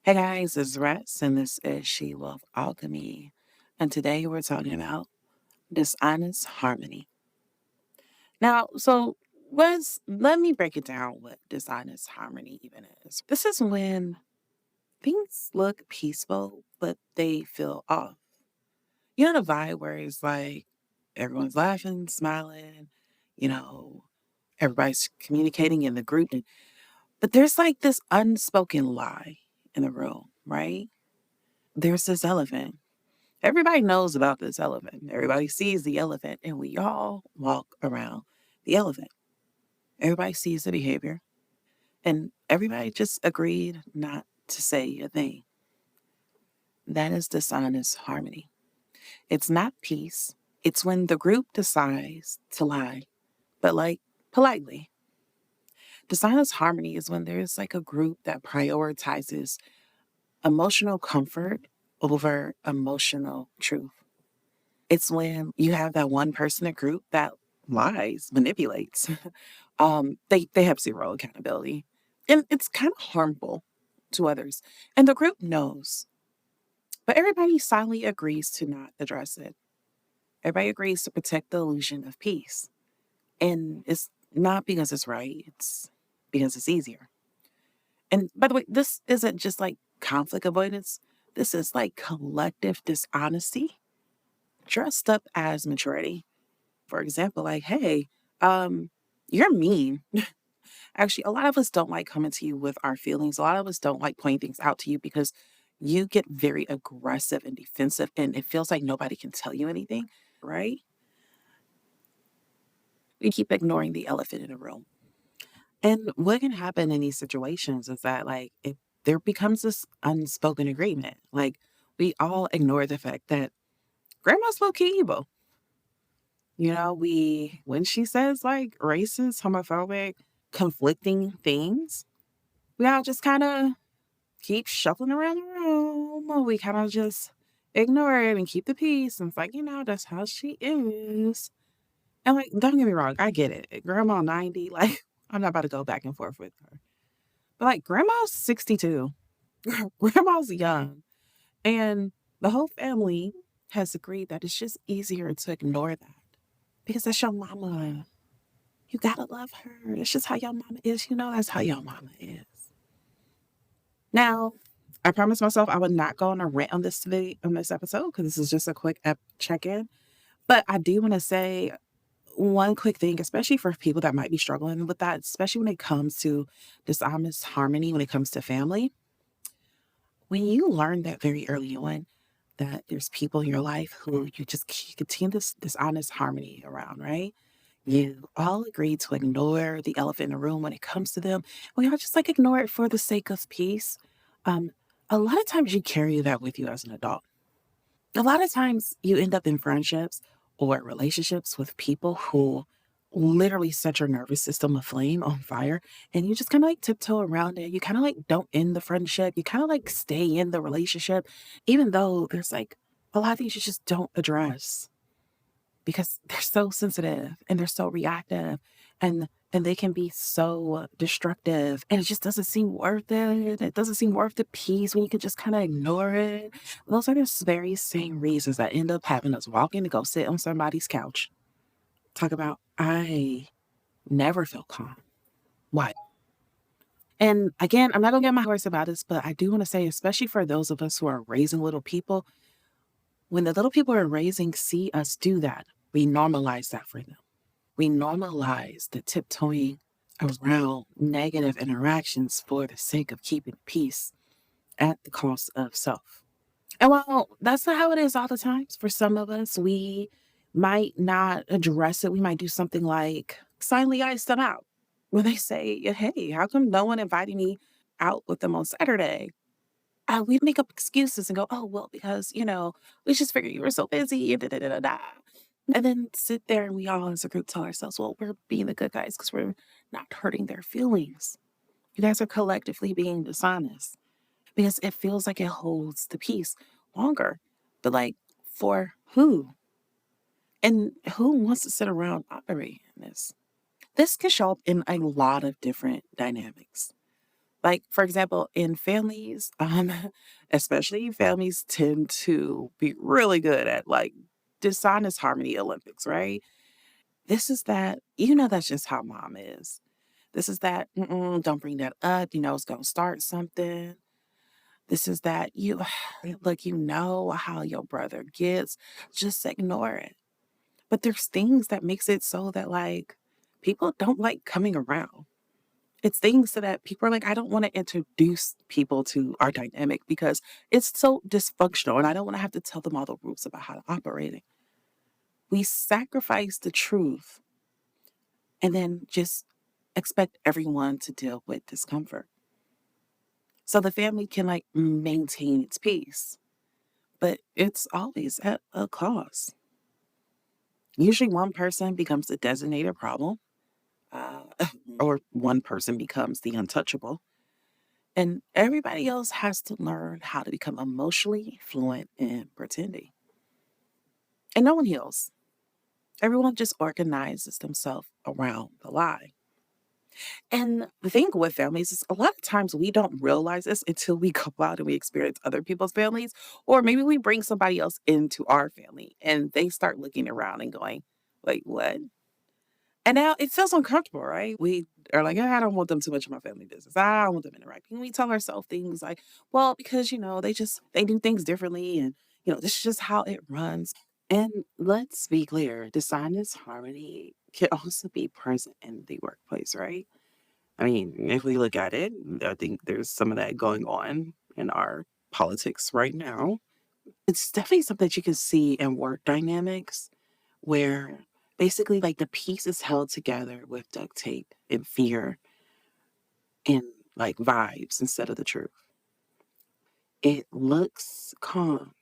Hey guys, it's Rex, and this is She Love Alchemy. And today we're talking about dishonest harmony. Now, let me break it down what dishonest harmony even is. This is when things look peaceful, but they feel off. You know the vibe where it's like everyone's laughing, smiling, you know, everybody's communicating in the group, but there's like this unspoken lie in the room, right? There's this elephant. Everybody knows about this elephant. Everybody sees the elephant, and we all walk around the elephant. Everybody sees the behavior, and everybody just agreed not to say a thing. That is dishonest harmony. It's not peace. It's when the group decides to lie, but like politely. Dishonest harmony is when there's like a group that prioritizes emotional comfort over emotional truth. It's when you have that one person in a group that lies, manipulates. They have zero accountability. And it's kind of harmful to others. And the group knows, but everybody silently agrees to not address it. Everybody agrees to protect the illusion of peace. And it's not because it's right, it's because it's easier. And by the way, this isn't just like conflict avoidance. This is like collective dishonesty dressed up as maturity. For example, like, hey, you're mean. Actually, a lot of us don't like coming to you with our feelings. A lot of us don't like pointing things out to you because you get very aggressive and defensive, and it feels like nobody can tell you anything, right? We keep ignoring the elephant in the room. And what can happen in these situations is that, like, if there becomes this unspoken agreement, like, we all ignore the fact that grandma's low key evil. When she says like racist, homophobic, conflicting things, we all just kind of keep shuffling around the room. Or we kind of just ignore it and keep the peace. And it's like, that's how she is. And like, don't get me wrong, I get it. Grandma 90, like, I'm not about to go back and forth with her. But like, grandma's 62, grandma's young. And the whole family has agreed that it's just easier to ignore that because that's your mama. You gotta love her. It's just how your mama is. That's how your mama is. Now, I promised myself I would not go on a rant on this episode because this is just a quick check-in. But I do want to say one quick thing, especially for people that might be struggling with that, especially when it comes to dishonest harmony, when it comes to family. When you learn that very early on, that there's people in your life who you just continue this dishonest harmony around, right? You all agree to ignore the elephant in the room when it comes to them. We all just like ignore it for the sake of peace. Um, a lot of times you carry that with you as an adult. A lot of times you end up in friendships or relationships with people who literally set your nervous system aflame on fire, and you just kind of like tiptoe around it. You kind of like don't end the friendship. You kind of like stay in the relationship, even though there's like a lot of things you just don't address because they're so sensitive and they're so reactive and they can be so destructive, and it just doesn't seem worth it. It doesn't seem worth the peace when you can just kind of ignore it. Those are the very same reasons that end up having us walking to go sit on somebody's couch. Talk about I never feel calm. Why? And again, I'm not gonna get my horse about this, but I do want to say, especially for those of us who are raising little people, when the little people are raising see us do that, we normalize that for them. We normalize the tiptoeing around negative interactions for the sake of keeping peace at the cost of self. And while that's not how it is all the times, for some of us, we might not address it. We might do something like silently ice them out when they say, hey, how come no one invited me out with them on Saturday? We make up excuses and go, oh, well, because, we just figured you were so busy. Da, da, da, da, da. And then sit there and we all as a group tell ourselves, well, we're being the good guys because we're not hurting their feelings. You guys are collectively being dishonest because it feels like it holds the peace longer. But like, for who? And who wants to sit around operating this? This can show up in a lot of different dynamics. Like, for example, in families, especially families tend to be really good at like dishonest harmony Olympics, right? This is that, that's just how mom is. This is that, don't bring that up. It's going to start something. This is that, look, how your brother gets. Just ignore it. But there's things that makes it so that like people don't like coming around. It's things so that people are like, I don't want to introduce people to our dynamic because it's so dysfunctional and I don't want to have to tell them all the rules about how to operate it. We sacrifice the truth and then just expect everyone to deal with discomfort. So the family can like maintain its peace, but it's always at a cost. Usually one person becomes the designated problem, uh, or one person becomes the untouchable. And everybody else has to learn how to become emotionally fluent in pretending. And no one heals. Everyone just organizes themselves around the lie. And the thing with families is a lot of times we don't realize this until we go out and we experience other people's families, or maybe we bring somebody else into our family and they start looking around and going, wait, what? And now it feels uncomfortable, right? We are like, "Yeah, I don't want them too much in my family business. I don't want them interacting." We tell ourselves things like, well, because, they do things differently and, this is just how it runs. And let's be clear, dishonest harmony can also be present in the workplace, right? I mean, if we look at it, I think there's some of that going on in our politics right now. It's definitely something that you can see in work dynamics where basically like the piece is held together with duct tape and fear and like vibes instead of the truth. It looks calm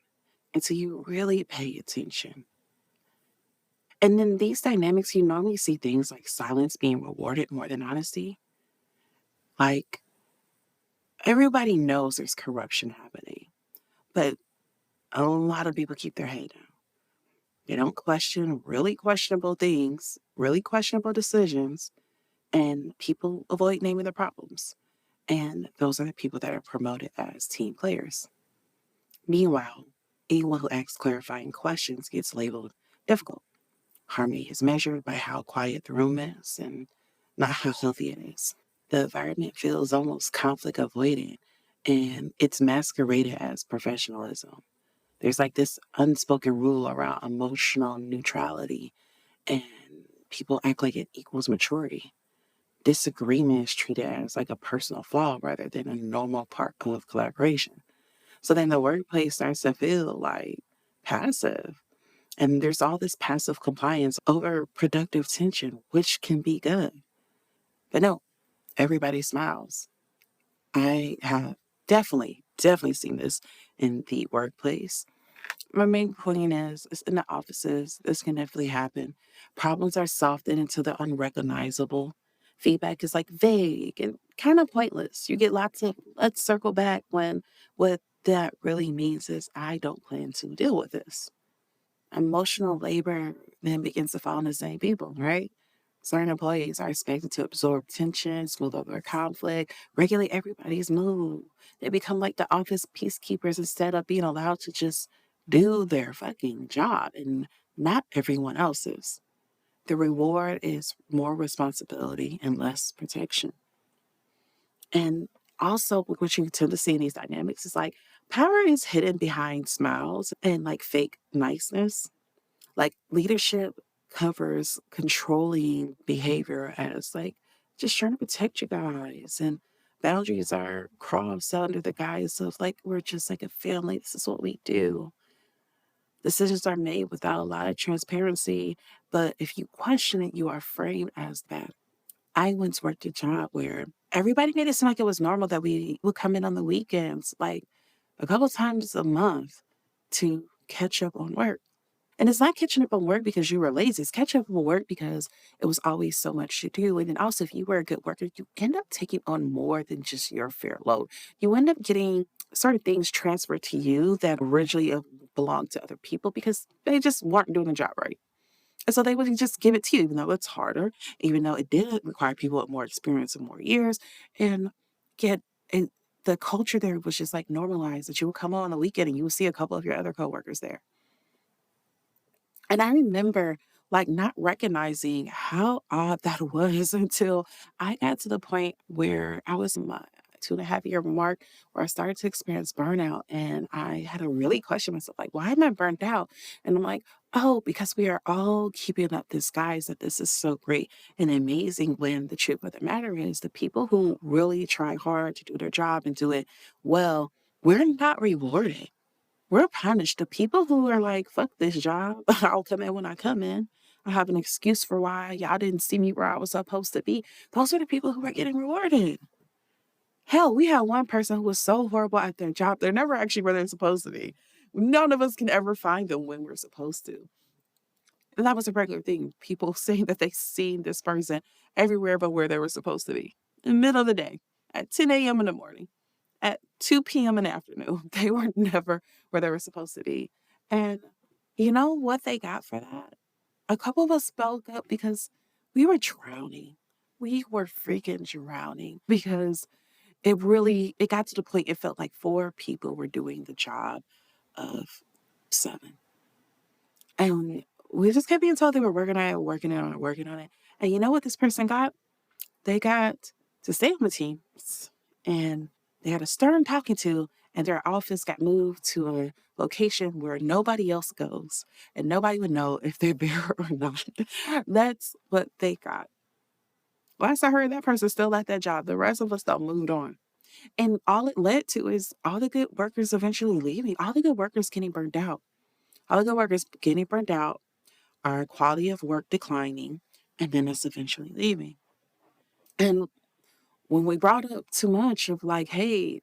until you really pay attention. And in these dynamics, you normally see things like silence being rewarded more than honesty. Like everybody knows there's corruption happening, but a lot of people keep their head down. They don't question really questionable things, really questionable decisions, and people avoid naming the problems. And those are the people that are promoted as team players. Meanwhile, anyone who asks clarifying questions gets labeled difficult. Harmony is measured by how quiet the room is and not how healthy it is. The environment feels almost conflict avoidant and it's masqueraded as professionalism. There's like this unspoken rule around emotional neutrality, and people act like it equals maturity. Disagreement is treated as like a personal flaw rather than a normal part of collaboration. So then the workplace starts to feel like passive. And there's all this passive compliance over productive tension, which can be good. But no, everybody smiles. I have definitely seen this in the workplace. My main point is in the offices, this can definitely happen. Problems are softened until they're unrecognizable. Feedback is like vague and kind of pointless. You get lots of let's circle back when what that really means is I don't plan to deal with this. Emotional labor then begins to fall on the same people, right? Certain employees are expected to absorb tension, smooth over conflict, regulate everybody's mood. They become like the office peacekeepers instead of being allowed to just do their fucking job and not everyone else's. The reward is more responsibility and less protection. And also, what you tend to see in these dynamics is like power is hidden behind smiles and like fake niceness. Like leadership covers controlling behavior as like just trying to protect you guys. And boundaries are crossed under the guise of like, we're just like a family. This is what we do. Decisions are made without a lot of transparency. But if you question it, you are framed as that. I once worked a job where everybody made it seem like it was normal that we would come in on the weekends, like a couple times a month to catch up on work. And it's not catching up on work because you were lazy. It's catching up on work because it was always so much to do. And then also, if you were a good worker, you end up taking on more than just your fair load. You end up getting sort of things transferred to you that originally belonged to other people because they just weren't doing the job right. And so they would just give it to you, even though it's harder, even though it did require people with more experience and more years. And yet And the culture there was just like normalized that you would come on the weekend and you would see a couple of your other coworkers there. And I remember like not recognizing how odd that was until I got to the point where I was in my 2.5 year mark where I started to experience burnout. And I had to really question myself, like, why am I burnt out? And I'm like, oh, because we are all keeping up this guise that this is so great and amazing when the truth of the matter is the people who really try hard to do their job and do it well, we're not rewarded, we're punished. The people who are like, fuck this job, I'll come in when I come in. I have an excuse for why y'all didn't see me where I was supposed to be. Those are the people who are getting rewarded. Hell, we had one person who was so horrible at their job, they're never actually where they're supposed to be. None of us can ever find them when we're supposed to. And that was a regular thing. People saying that they seen this person everywhere but where they were supposed to be. In the middle of the day, at 10 a.m. in the morning, at 2 p.m. in the afternoon. They were never where they were supposed to be. And you know what they got for that? A couple of us spoke up because we were drowning. We were freaking drowning because it got to the point it felt like four people were doing the job of seven. And we just kept being told they were working on it, working on it, working on it. And you know what this person got? They got to stay on the teams and they had a stern talking to, and their office got moved to a location where nobody else goes and nobody would know if they're there or not. That's what they got. Last I heard, that person still at that job. The rest of us don't moved on. And all it led to is all the good workers eventually leaving, all the good workers getting burned out. All the good workers getting burned out, our quality of work declining, and then us eventually leaving. And when we brought up too much of like, hey,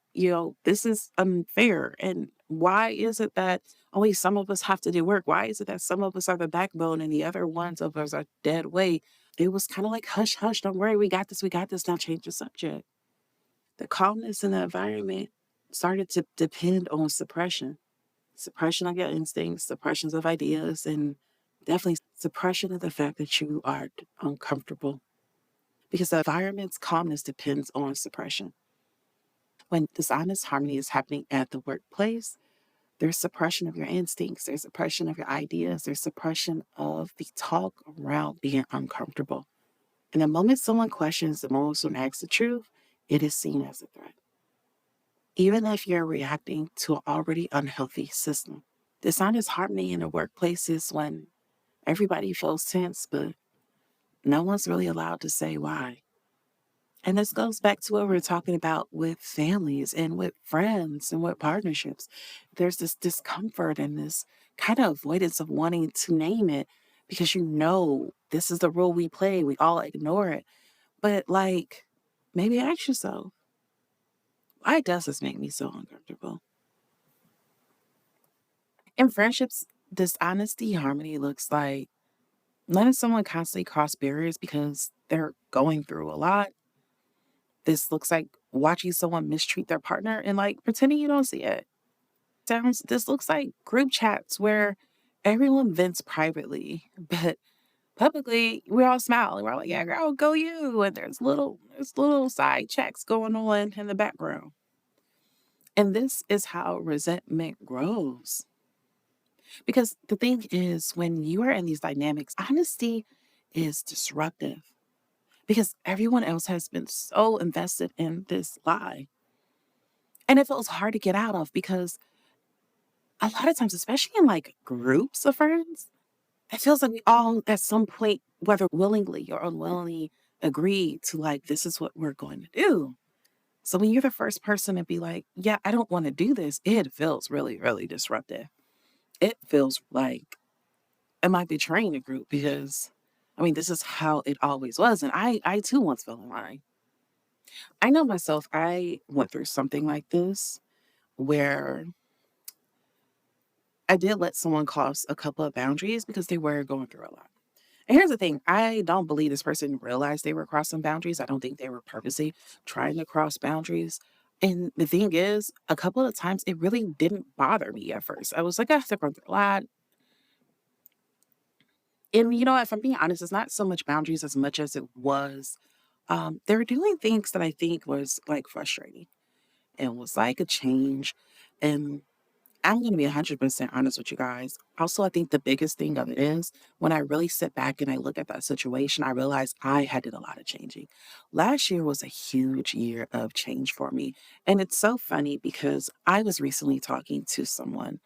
this is unfair. And why is it that only some of us have to do work? Why is it that some of us are the backbone and the other ones of us are dead weight? It was kind of like, hush, hush, don't worry, we got this, we got this. Now change the subject. The calmness in the environment started to depend on suppression. Suppression of your instincts, suppressions of ideas, and definitely suppression of the fact that you are uncomfortable because the environment's calmness depends on suppression. When dishonest harmony is happening at the workplace, there's suppression of your instincts, there's suppression of your ideas, there's suppression of the talk around being uncomfortable. And the moment someone questions, the moment someone asks the truth, it is seen as a threat, even if you're reacting to an already unhealthy system. Dishonest harmony in the workplace is when everybody feels tense, but no one's really allowed to say why. And this goes back to what we were talking about with families and with friends and with partnerships. There's this discomfort and this kind of avoidance of wanting to name it because this is the role we play. We all ignore it. But like, maybe ask yourself, why does this make me so uncomfortable? In friendships, dishonesty harmony looks like letting someone constantly cross barriers because they're going through a lot. This looks like watching someone mistreat their partner and like pretending you don't see it. This looks like group chats where everyone vents privately, but publicly we all smile and we're like, yeah, girl, go you. And there's little side checks going on in the background. And this is how resentment grows. Because the thing is, when you are in these dynamics, honesty is disruptive because everyone else has been so invested in this lie. And it feels hard to get out of because a lot of times, especially in like groups of friends, it feels like we all at some point, whether willingly or unwillingly, agree to like, this is what we're going to do. So when you're the first person to be like, yeah, I don't want to do this, it feels really, really disruptive. It feels like, am I betraying the group? Because I mean, this is how it always was. And I too once fell in line. I know myself, I went through something like this where I did let someone cross a couple of boundaries because they were going through a lot. And here's the thing, I don't believe this person realized they were crossing boundaries. I don't think they were purposely trying to cross boundaries. And the thing is, a couple of times it really didn't bother me at first. I was like, they're going through a lot. And you know what, if I'm being honest, it's not so much boundaries as much as it was they were doing things that I think was like frustrating. and was like a change. And I'm going to be 100% honest with you guys. Also, I think the biggest thing of it is when I really sit back and I look at that situation, I realize I had did a lot of changing. Last year was a huge year of change for me. And it's so funny because I was recently talking to someone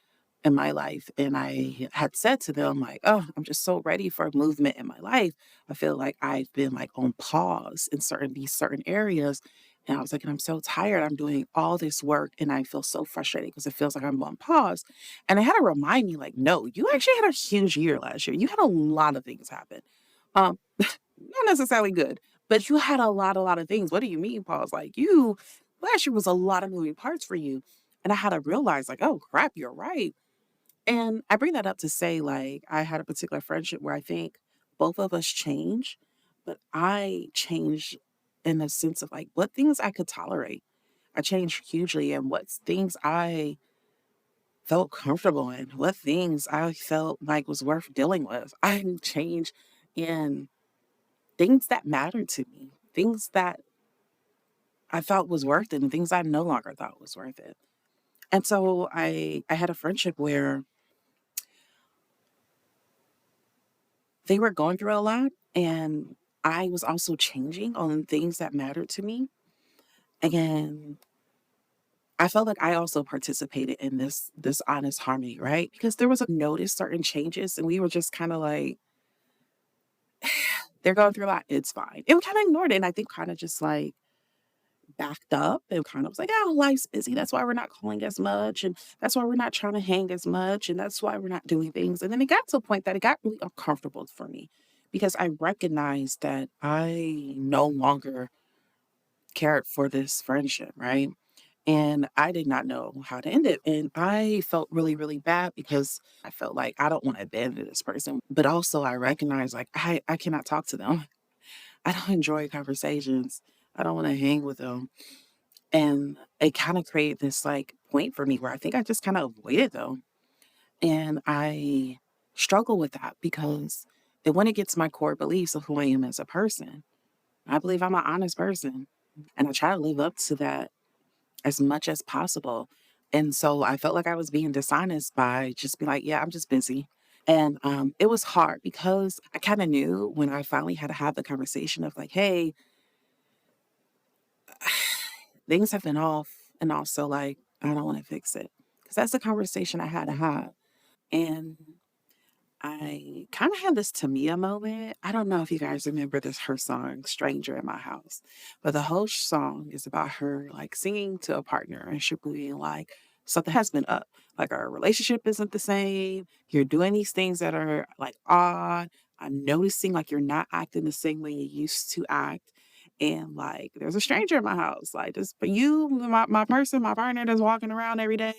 in my life and I had said to them like, "Oh, I'm just so ready for movement in my life. I feel like I've been like on pause in certain areas." And I was like, "And I'm so tired. I'm doing all this work and I feel so frustrated because it feels like I'm on pause." And I had to remind me, like, no, you actually had a huge year last year. You had a lot of things happen. Not necessarily good, but you had a lot of things. What do you mean, pause? Like you last year was a lot of moving parts for you. And I had to realize, like, oh crap, you're right. And I bring that up to say, like, I had a particular friendship where I think both of us changed, but I changed in the sense of like what things I could tolerate. I changed hugely and what things I felt comfortable in, what things I felt like was worth dealing with. I changed in things that mattered to me, things that I felt was worth it, and things I no longer thought was worth it. And so I had a friendship where they were going through a lot, and I was also changing on things that mattered to me. And I felt like I also participated in this honest harmony, right? Because there was a notice certain changes, and we were just kind of like, they're going through a lot. It's fine. And we kind of ignored it. And I think kind of just like backed up and kind of was like, oh, life's busy. That's why we're not calling as much. And that's why we're not trying to hang as much. And that's why we're not doing things. And then it got to a point that it got really uncomfortable for me because I recognized that I no longer cared for this friendship, right? And I did not know how to end it. And I felt really, really bad because I felt like I don't want to abandon this person. But also I recognized like I cannot talk to them. I don't enjoy conversations. I don't want to hang with them. And it kind of created this like point for me where I think I just kind of avoided them. And I struggle with that because it went against my core beliefs of who I am as a person. I believe I'm an honest person. And I try to live up to that as much as possible. And so I felt like I was being dishonest by just being like, yeah, I'm just busy. And it was hard because I kind of knew when I finally had to have the conversation of like, hey, things have been off. And also, like, I don't want to fix it. Because that's the conversation I had to have. And I kind of had this Tamia moment. I don't know if you guys remember this her song "Stranger in My House," but the whole song is about her like singing to a partner and she being like, "Something has been up. Like our relationship isn't the same. You're doing these things that are like odd. I'm noticing like you're not acting the same way you used to act." And like, there's a stranger in my house. Like, just but you, my person, my partner that's walking around every day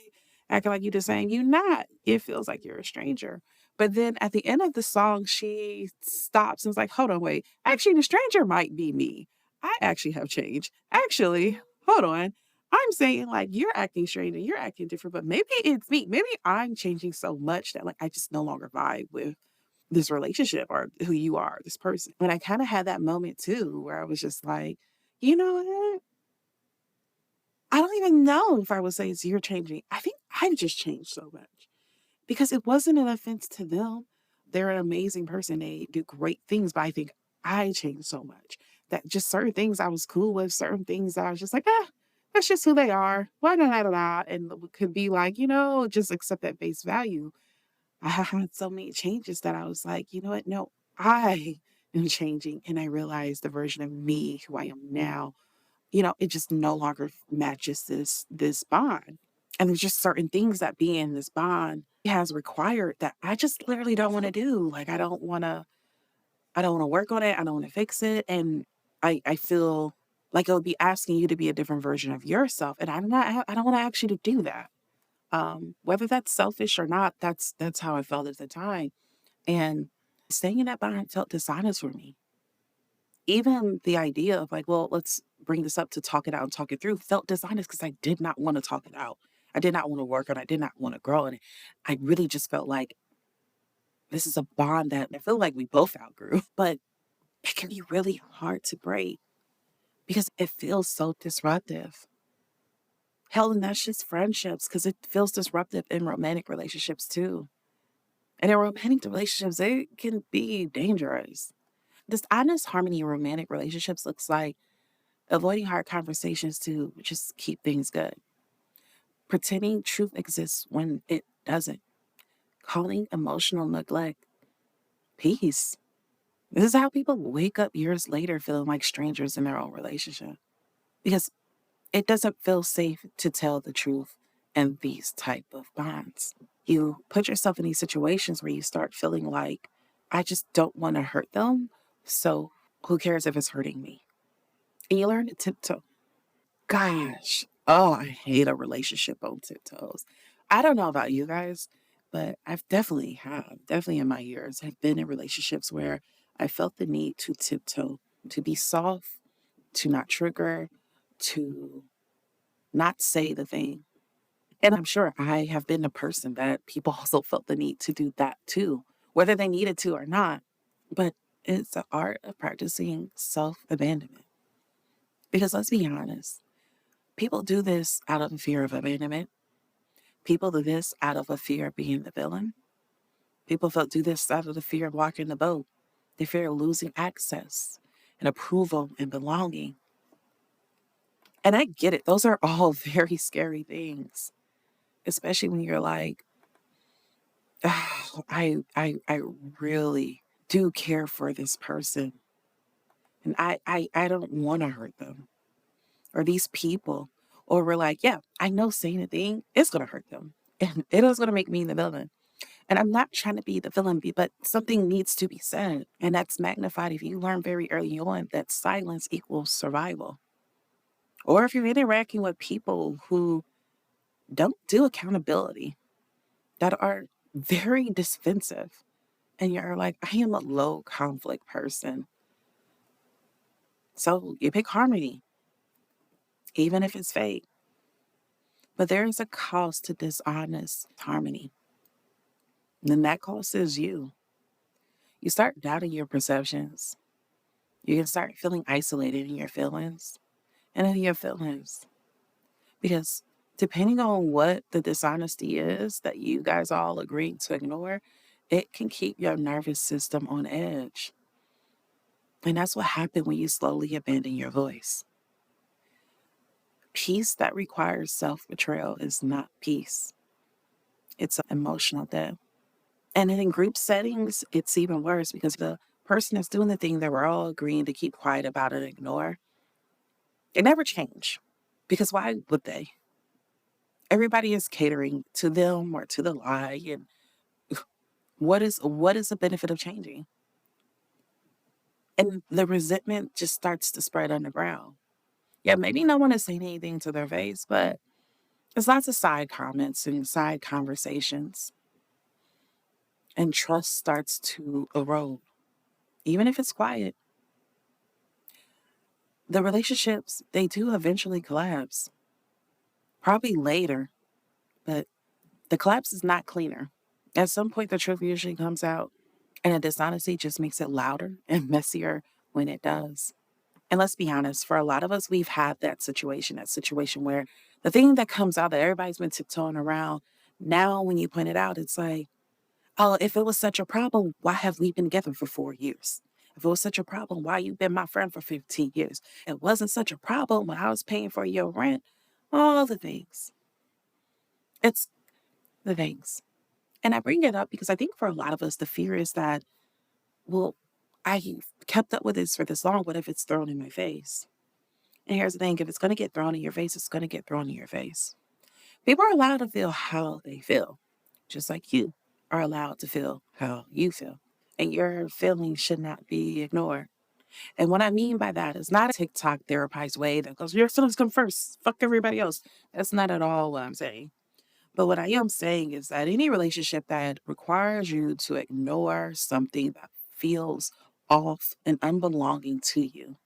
acting like you the same. You not. It feels like you're a stranger. But then at the end of the song, she stops and is like, hold on, wait. Actually, the stranger might be me. I actually have changed. Actually, hold on. I'm saying like you're acting strange and you're acting different, but maybe it's me. Maybe I'm changing so much that like I just no longer vibe with this relationship or who you are, this person. And I kind of had that moment too where I was just like, you know what? I don't even know if I would say it's you're changing. I think I've just changed so much. Because it wasn't an offense to them. They're an amazing person. They do great things, but I think I changed so much that just certain things I was cool with, certain things that I was just like, that's just who they are. Why not? And could be like, just accept that face value. I had so many changes that I was like, you know what? No, I am changing. And I realized the version of me who I am now, it just no longer matches this bond. And there's just certain things that being in this bond has required that I just literally don't want to do. Like I don't want to work on it. I don't want to fix it. And I feel like it would be asking you to be a different version of yourself. And I don't want to ask you to do that. Whether that's selfish or not, that's how I felt at the time. And staying in that bond felt dishonest for me. Even the idea of like, well, let's bring this up to talk it out and talk it through felt dishonest because I did not want to talk it out. I did not want to work on it. I did not want to grow in it. I really just felt like this is a bond that I feel like we both outgrew, but it can be really hard to break because it feels so disruptive. Hell, and that's just friendships because it feels disruptive in romantic relationships too. And in romantic relationships, it can be dangerous. This honest harmony in romantic relationships looks like avoiding hard conversations to just keep things good, pretending truth exists when it doesn't, calling emotional neglect peace. This is how people wake up years later feeling like strangers in their own relationship because it doesn't feel safe to tell the truth in these type of bonds. You put yourself in these situations where you start feeling like, I just don't want to hurt them. So who cares if it's hurting me? And you learn to tiptoe. Gosh, oh, I hate a relationship on tiptoes. I don't know about you guys, but definitely in my years, have been in relationships where I felt the need to tiptoe, to be soft, to not trigger, to not say the thing. And I'm sure I have been a person that people also felt the need to do that too, whether they needed to or not. But it's the art of practicing self abandonment. Because let's be honest, people do this out of a fear of abandonment. People do this out of a fear of being the villain. People do this out of the fear of walking the boat. They fear of losing access and approval and belonging. And I get it. Those are all very scary things, especially when you're like, "Oh, I really do care for this person. And I don't want to hurt them or these people." Or we're like, yeah, I know saying a thing is going to hurt them. And it is going to make me the villain. And I'm not trying to be the villain, but something needs to be said. And that's magnified if you learn very early on that silence equals survival. Or if you're interacting with people who don't do accountability, that are very defensive, and you're like, I am a low conflict person. So you pick harmony, even if it's fake. But there is a cost to dishonest harmony. And that cost is you. You start doubting your perceptions. You can start feeling isolated in your feelings and in your feelings. Because depending on what the dishonesty is that you guys all agree to ignore, it can keep your nervous system on edge. And that's what happened when you slowly abandon your voice. Peace that requires self betrayal is not peace, it's an emotional death. And then in group settings, it's even worse because the person that's doing the thing that we're all agreeing to keep quiet about and ignore, they never change. Because why would they? Everybody is catering to them or to the lie. And what is the benefit of changing? And the resentment just starts to spread underground. Yeah, maybe no one is saying anything to their face, but there's lots of side comments and side conversations, and trust starts to erode, even if it's quiet. The relationships, they do eventually collapse, probably later, but the collapse is not cleaner. At some point, the truth usually comes out, and the dishonesty just makes it louder and messier when it does. And let's be honest, for a lot of us, we've had that situation where the thing that comes out that everybody's been tiptoeing around, now when you point it out, it's like, oh, if it was such a problem, why have we been together for 4 years? If it was such a problem, why you been my friend for 15 years? It wasn't such a problem when I was paying for your rent. All the things. It's the things. And I bring it up because I think for a lot of us, the fear is that, well, I kept up with this for this long. What if it's thrown in my face? And here's the thing, if it's going to get thrown in your face, it's going to get thrown in your face. People are allowed to feel how they feel, just like you are allowed to feel how you feel. And your feelings should not be ignored. And what I mean by that is not a TikTok therapized way that goes, your feelings come first, fuck everybody else. That's not at all what I'm saying. But what I am saying is that any relationship that requires you to ignore something that feels off and unbelonging to you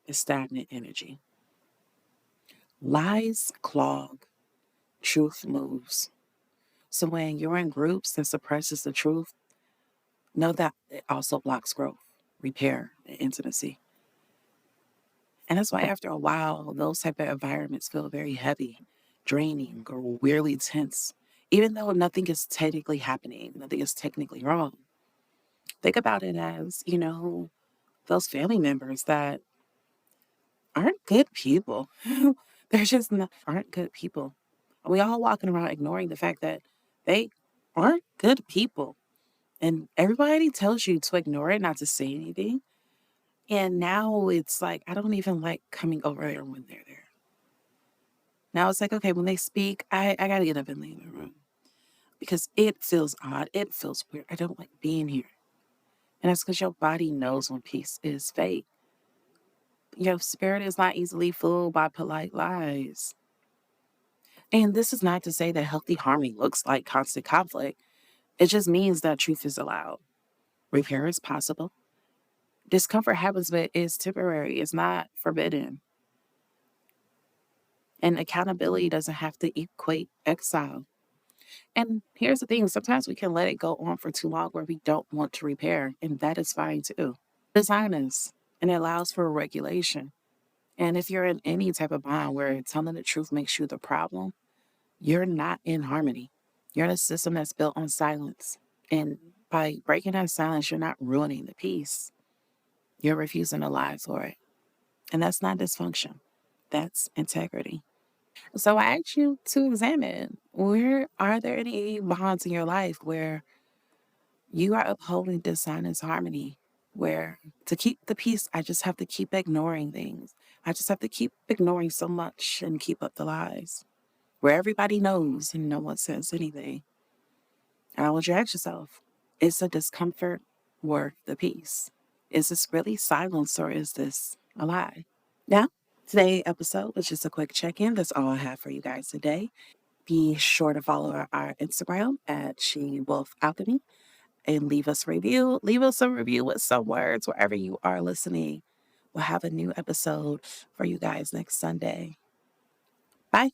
is stagnant energy. Lies clog, truth moves. So when you're in groups that suppresses the truth, know that it also blocks growth, repair, and intimacy. And that's why after a while, those type of environments feel very heavy draining or weirdly tense, even though nothing is technically happening, nothing is technically wrong. Think about it as, those family members that aren't good people. They're just not, aren't good people. We all walking around ignoring the fact that they aren't good people. And everybody tells you to ignore it, not to say anything. And now it's like, I don't even like coming over there when they're there. Now it's like, okay, when they speak, I got to get up and leave the room because it feels odd. It feels weird. I don't like being here. And that's because your body knows when peace is fake. Your spirit is not easily fooled by polite lies. And this is not to say that healthy harmony looks like constant conflict. It just means that truth is allowed. Repair is possible. Discomfort happens, but it's temporary. It's not forbidden. And accountability doesn't have to equate exile. And here's the thing, sometimes we can let it go on for too long where we don't want to repair, and that is fine too. It's honest and it allows for regulation. And if you're in any type of bond where telling the truth makes you the problem, you're not in harmony. You're in a system that's built on silence. And by breaking that silence, you're not ruining the peace. You're refusing to lie for it. And that's not dysfunction. That's integrity. So I ask you to examine, where are there any bonds in your life where you are upholding dishonest harmony, where to keep the peace, I just have to keep ignoring things. I just have to keep ignoring so much and keep up the lies, where everybody knows and no one says anything. And I want you to ask yourself, is the discomfort worth the peace? Is this really silence or is this a lie? Now, today's episode was just a quick check-in. That's all I have for you guys today. Be sure to follow our Instagram at She Wolf Alchemy and leave us a review. Leave us a review with some words wherever you are listening. We'll have a new episode for you guys next Sunday. Bye.